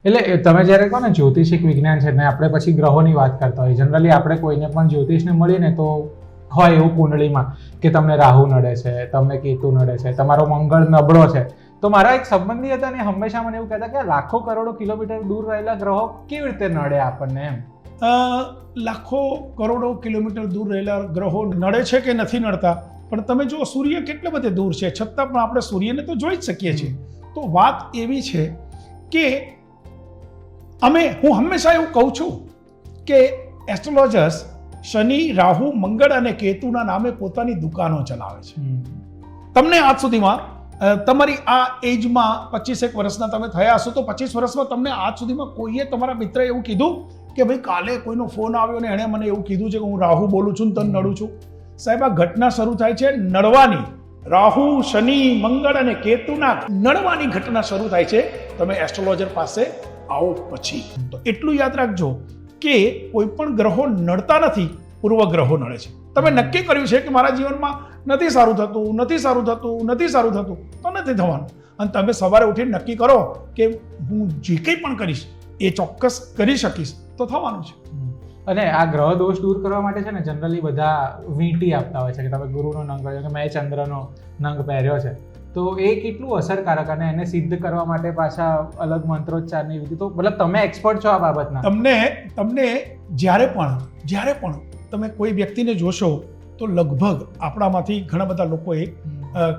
એટલે તમે જ્યારે કહો ને જ્યોતિષિક વિજ્ઞાન છે ને આપણે પછી ગ્રહોની વાત કરતા હોય, જનરલી આપણે કોઈને પણ જ્યોતિષને મળીને તો હોય એવું કુંડળીમાં કે તમને રાહુ નડે છે, તમને કેતુ નડે છે, તમારો મંગળ નબળો છે. તો મારા એક સંબંધી હતા ને હંમેશા મને એવું કહેતા કે લાખો કરોડો કિલોમીટર દૂર રહેલા ગ્રહો કેવી રીતે નડે આપણને એમ. લાખો કરોડો કિલોમીટર દૂર રહેલા ગ્રહો નડે છે કે નથી નડતા, પણ તમે જો સૂર્ય કેટલે બધે દૂર છે છતાં પણ આપણે સૂર્યને તો જોઈ જ શકીએ છીએ. તો વાત એવી છે કે હું હંમેશા એવું કહું છું કે એસ્ટ્રોલોજર્સ શનિ, રાહુ, મંગળ અને કેતુના નામે પોતાની દુકાનો ચલાવે છે. તમને આજ સુધીમાં તમારી આ એજમાં 25 વર્ષના તમે થયા હશો તો 25 વર્ષમાં તમને આજ સુધીમાં કોઈએ તમારા મિત્રએ એવું કીધું કે ભાઈ કાલે કોઈનો ફોન આવ્યો ને એણે મને એવું કીધું છે કે હું રાહુ બોલું છું ને તને નડું છું? સાહેબ, આ ઘટના શરૂ થાય છે નડવાની. રાહુ, શનિ, મંગળ અને કેતુના નડવાની ઘટના શરૂ થાય છે તમે એસ્ટ્રોલોજર પાસે આવો પછી. તો એટલું યાદ રાખજો કે કોઈ પણ ગ્રહો નડતા નથી, પૂર્વગ્રહો નડે છે. તમે નક્કી કર્યું છે કે મારા જીવનમાં નથી સારું થતું તો નથી થવાનું, અને તમે સવારે ઉઠીને નક્કી કરો કે હું જે કંઈ પણ કરીશ એ ચોક્કસ કરી શકીશ તો થવાનું છે. અને આ ગ્રહ દોષ દૂર કરવા માટે છે ને જનરલી બધા વીંટી આપતા હોય છે કે તમે ગુરુનો નંગ કર્યો કે મેં ચંદ્રનો નંગ પહેર્યો છે, તો એ કેટલું અસરકારક, અને એને સિદ્ધ કરવા માટે પાછા અલગ મંત્રોચ્ચારની વિધિ. તો મતલબ તમે એક્સપર્ટ છો આ બાબતના. તમને જ્યારે પણ તમે કોઈ વ્યક્તિને જોશો તો લગભગ આપણામાંથી ઘણા બધા લોકોએ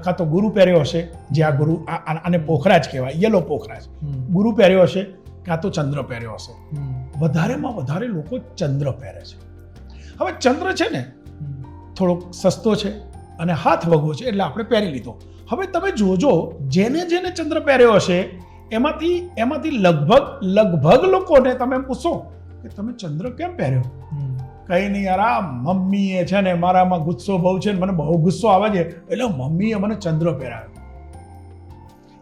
કાં તો ગુરુ પહેર્યો હશે, જે આ ગુરુ આને પોખરાજ કહેવાય, યલો પોખરાજ, ગુરુ પહેર્યો હશે, કાં તો ચંદ્ર પહેર્યો હશે. વધારેમાં વધારે લોકો ચંદ્ર પહેરે છે. હવે ચંદ્ર છે ને થોડોક સસ્તો છે અને હાથ વગો છે એટલે આપણે પહેરી લીધો. હવે તમે જોજો જેને ચંદ્ર પહેર્યો હશે એમાંથી લગભગ લોકોને તમે એમ પૂછો કે તમે ચંદ્ર કેમ પહેર્યો? કઈ નહીં યાર, આ મમ્મીએ છે ને મારામાં ગુસ્સો બહુ છે ને મને બહુ ગુસ્સો આવે છે એટલે મમ્મીએ મને ચંદ્ર પહેરાવ્યો.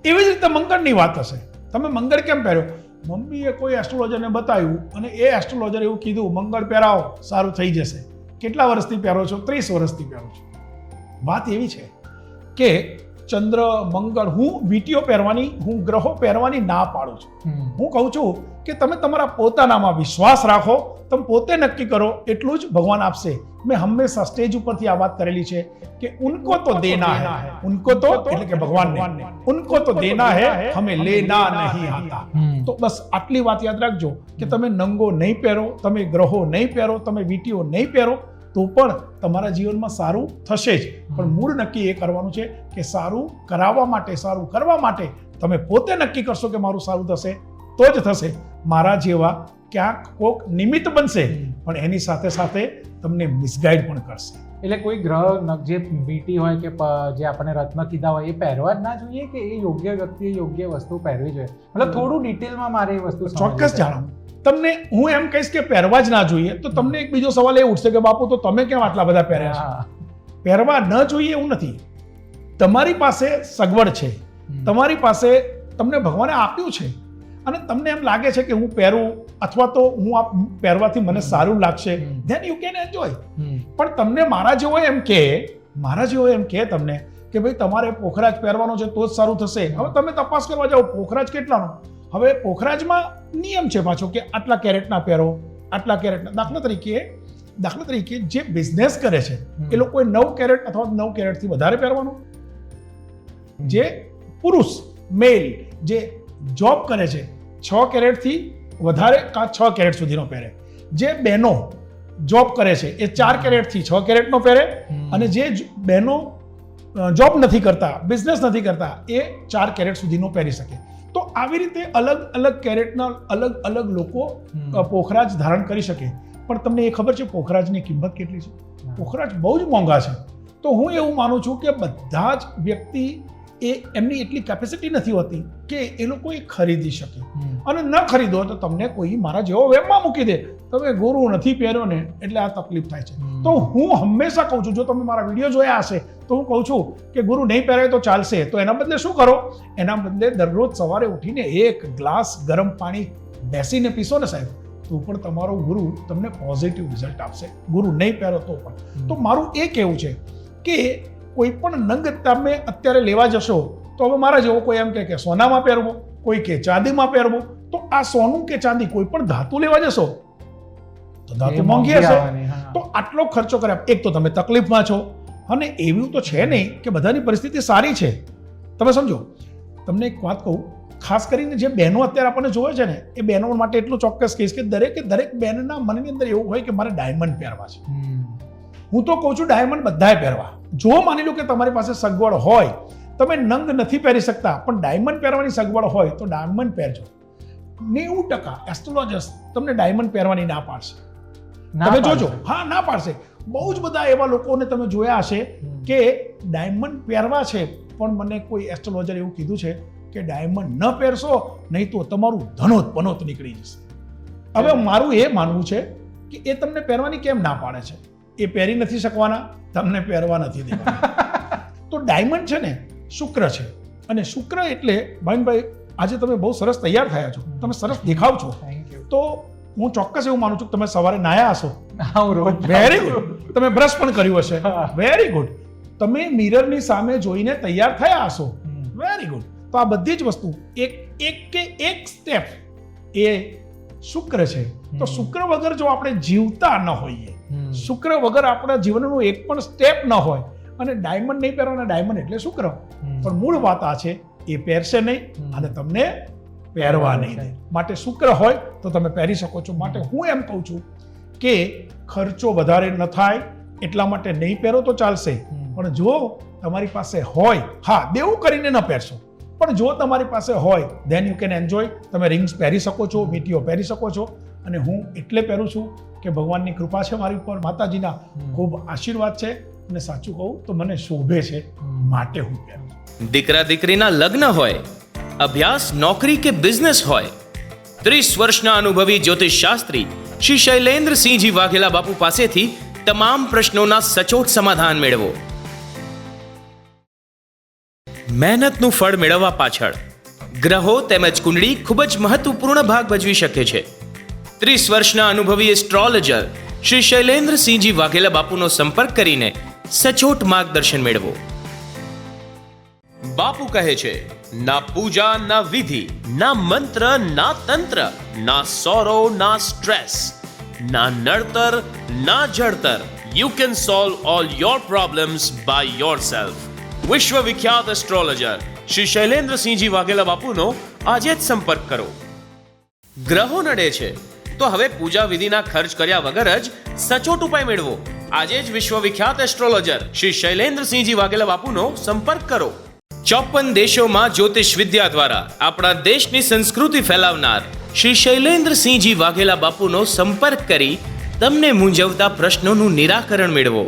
એવી જ રીતે મંગળની વાત હશે, તમે મંગળ કેમ પહેર્યો? મમ્મીએ કોઈ એસ્ટ્રોલોજરને બતાવ્યું અને એ એસ્ટ્રોલોજરે એવું કીધું મંગળ પહેરાવો સારું થઈ જશે. કેટલા વર્ષથી પહેરો છો? 30 વર્ષથી પહેરો છો. વાત એવી છે કે ચંદ્ર, મંગળ, હું ગ્રહો પહેરવાની ના પાડું છું. હું કહું છું કે તમે તમારા પોતાનામાં વિશ્વાસ રાખો, તમે પોતે નક્કી કરો એટલું જ ભગવાન આપશે. મેં હંમેશા સ્ટેજ ઉપરથી આ વાત કરેલી છે કે ઉनको તો દેના હૈ, ઉनको તો એટલે કે ભગવાનને, ઉनको તો દેના હૈ, હमें લેના નહીં આતા. તો બસ આટલી વાત યાદ રાખજો કે તમે નંગો નહીં પહેરો, તમે ગ્રહો નહીં પહેરો, તમે વીંટીઓ નહીં પહેરો તો પણ તમારા જીવનમાં સારું થશે જ. પણ મૂળ નક્કી એ કરવાનું છે કે સારું કરાવવા માટે, સારું કરવા માટે તમે પોતે નક્કી કરશો કે મારું સારું થશે તો જ થશે. મારા જેવા ક્યાંક કોક નિમિત્ત બનશે પણ એની સાથે સાથે તમને મિસગાઈડ પણ કરશે. એટલે કોઈ ગ્રહ જે વીંટી હોય કે જે આપણને રત્ન કીધા હોય એ પહેરવા જ ના જોઈએ કે એ યોગ્ય વ્યક્તિએ યોગ્ય વસ્તુ પહેરવી જોઈએ? મતલબ થોડું ડિટેલમાં મારે એ વસ્તુ ચોક્કસ જાણવું. તમને હું એમ કહીશ કે પહેરવા જ ના જોઈએ તો તમને એક બીજો સવાલ એ ઉઠશે કે બાપુ તો તમે કેમ આટલા બધા પહેર્યા છે? પહેરવા ન જોઈએ એવું નથી. તમારી પાસે સગવડ છે, તમારી પાસે તમને ભગવાને આપ્યું છે અને તમને એમ લાગે છે કે હું પહેરું અથવા તો હું આ પહેરવાથી મને સારું લાગશે, ધેન યુ કેન એન્જોય. પણ તમને મારા જેવો એમ કે તમને કે ભાઈ તમારે પોખરાજ પહેરવાનો છે તો જ સારું થશે. હવે તમે તપાસ કરવા જાઓ પોખરાજ કેટલાનો. હવે પોખરાજમાં નિયમ છે પાછો કે આટલા કેરેટના પહેરો, આટલા કેરેટના. દાખલા તરીકે જે બિઝનેસ કરે છે એ લોકોએ 9 કેરેટ અથવા 9 કેરેટથી વધારે પહેરવાનું. જે પુરુષ મેલ જે જોબ કરે છે 6 કેરેટથી વધારે કાં 6 કેરેટ સુધીનો પહેરે. જે બહેનો જોબ કરે છે એ 4 કેરેટથી 6 કેરેટનો પહેરે, અને જે બહેનો જોબ નથી કરતા, બિઝનેસ નથી કરતા એ 4 કેરેટ સુધીનો પહેરી શકે. તો આવી રીતે અલગ અલગ કેરેટના અલગ લોકો પોખરાજ ધારણ કરી શકે. પણ તમને એ ખબર છે પોખરાજની કિંમત કેટલી છે? પોખરાજ બહુ જ મોંઘા છે. તો હું એવું માનું છું કે બધા જ વ્યક્તિ એમની એટલી કેપેસિટી નથી હોતી કે એ લોકો એ ખરીદી શકે. અને ન ખરીદો તો તમને કોઈ મારા જેવો વેબમાં મૂકી દે, તમે ગુરુ નથી પહેર્યો ને એટલે આ તકલીફ થાય છે. તો હું હંમેશા કહું છું, જો તમે મારા વિડીયો જોયા હશે તો હું કહું છું કે ગુરુ નહીં પહેરાય તો ચાલશે. તો એના બદલે શું કરો? એના બદલે દરરોજ સવારે ઉઠીને 1 ગ્લાસ ગરમ પાણી બેસીને પીશો ને સાહેબ, તો પણ તમારો ગુરુ તમને પોઝિટિવ રિઝલ્ટ આપશે. ગુરુ નહીં પહેરો તો પણ. તો મારું એ કહેવું છે કે કોઈ પણ નંગ તમે અત્યારે લેવા જશો તો હવે મારા જેવો કોઈ એમ કે સોનામાં પહેરવો, કોઈ કે ચાંદીમાં પહેરવો, તો આ સોનું કે ચાંદી કોઈ પણ ધાતુ લેવા જશો તો ધાતુ એ મોંઘી મોંઘી હશે. આવવાની, હા. તો આટલો ખર્ચો કર્યા, એક તો તમે તકલીફમાં છો, અને એવું તો છે નહીં કે બધાની પરિસ્થિતિ સારી છે. તમે સમજો, તમને એક વાત કહું, ખાસ કરીને જે બહેનો અત્યારે આપણને જોવે છે ને, એ બહેનો માટે એટલું ચોક્કસ કહીશ કે દરેક બહેનના મનની અંદર એવું હોય કે મારે ડાયમંડ પહેરવા છે. હું તો કહું છું ડાયમંડ બધાએ પહેરવા. જો માની લો કે તમારી પાસે સગવડ હોય, તમે નંગ નથી પહેરી શકતા પણ ડાયમંડ પહેરવાની સગવડ હોય તો ડાયમંડ પહેરજો. 90% એસ્ટ્રોલોજર્સ તમને ડાયમંડ પહેરવાની ના પાડશે. તમે જોજો, હા, ના પાડશે. બહુ જ બધા એવા લોકોને તમે જોયા હશે કે ડાયમંડ પહેરવા છે, પણ મને કોઈ એસ્ટ્રોલોજર એવું કીધું છે કે ડાયમંડ ન પહેરશો નહીં તો તમારું ધનોત પનોત નીકળી જશે. હવે મારું એ માનવું છે કે એ તમને પહેરવાની કેમ ના પાડે છે? એ પહેરી નથી શકવાના, તમને પહેરવા નથી દેવાના. તો ડાયમંડ છે ને શુક્ર છે, અને શુક્ર એટલે ભાઈ આજે તમે બહુ સરસ તૈયાર થયા છો, તમે સરસ દેખાવ છો, થેન્ક યુ. તો હું ચોક્કસ એવું માનું છું કે તમે સવારે નાયા હશો. હું રોજ વેરી ગુડ. તમે બ્રશ પણ કર્યું હશે. હા. Very good. તમે મિરરની સામે જોઈને તૈયાર થયા હશો. Very good. તો આ બધી જ વસ્તુ એક સ્ટેપ એ શુક્ર છે. તો શુક્ર વગર જો આપણે જીવતા ન હોઈએ, શુક્ર વગર આપણા જીવનનું એક પણ સ્ટેપ ન હોય, અને ડાયમંડ નહીં પહેરવાના, ડાયમંડ એટલે શુક્ર. પણ મૂળ વાત આ છે, એ પહેરશે નહીં અને તમને પહેરવા નહીં દે. માટે શુક્ર હોય તો તમે પહેરી શકો છો. માટે હું એમ કહું છું કે ખર્ચો વધારે ન થાય એટલા માટે નહીં પહેરો તો ચાલશે, પણ જો તમારી પાસે હોય, હા, દેવું કરીને ન પહેરશો, પણ જો તમારી પાસે હોય ધેન યુ કેન એન્જોય. તમે રિંગ્સ પહેરી શકો છો, વીંટીઓ પહેરી શકો છો. અને હું એટલે પહેરું છું કે ભગવાનની કૃપા છે મારી ઉપર, માતાજીના ખૂબ આશીર્વાદ છે, અને સાચું કહું તો મને શોભે છે, માટે હું પહેરું છું. દીકરા દીકરીના લગ્ન હોય, અભ્યાસ, નોકરી કે બિઝનેસ હોય, 30 વર્ષના અનુભવી જ્યોતિષ શાસ્ત્રી શ્રી શૈલેન્દ્રસિંહજી વાઘેલા બાપુ પાસેથી તમામ પ્રશ્નોના સચોટ સમાધાન મેળવો. મહેનતનું ફળ મેળવવા પાછળ ગ્રહો તેમજ કુંડળી ખૂબ જ મહત્વપૂર્ણ ભાગ ભજવી શકે છે. 30 વર્ષના અનુભવી એસ્ટ્રોલોજર શ્રી શૈલેન્દ્રસિંહજી વાઘેલા બાપુનો સંપર્ક કરીને સચોટ માર્ગદર્શન મેળવો. બાપુ કહે છે, ના પૂજા, ના વિધિ, ના મંત્ર, ના તંત્ર, ના સોરો, ના સ્ટ્રેસ, ના નડતર, ના જળતર. You can solve all your problems by yourself. વિશ્વ વિખ્યાત એસ્ટ્રોલોજર શ્રી શૈલેન્દ્રસિંહજી વાઘેલા બાપુનો આજે જ સંપર્ક કરો. ગ્રહો નડે છે તો હવે પૂજા વિધિના ખર્ચ કર્યા વગર જ સચોટ ઉપાય મેળવો. આજે જ વિશ્વ વિખ્યાત એસ્ટ્રોલોજર શ્રી શૈલેન્દ્રસિંહજી વાઘેલા બાપુનો સંપર્ક કરો. 54 દેશોમાં જ્યોતિષ વિદ્યા દ્વારા આપણા દેશની સંસ્કૃતિ ફેલાવનાર શ્રી શૈલેન્દ્રસિંહજી વાઘેલા બાપુનો સંપર્ક કરી તમને મૂંઝવતા પ્રશ્નોનું નિરાકરણ મેળવો.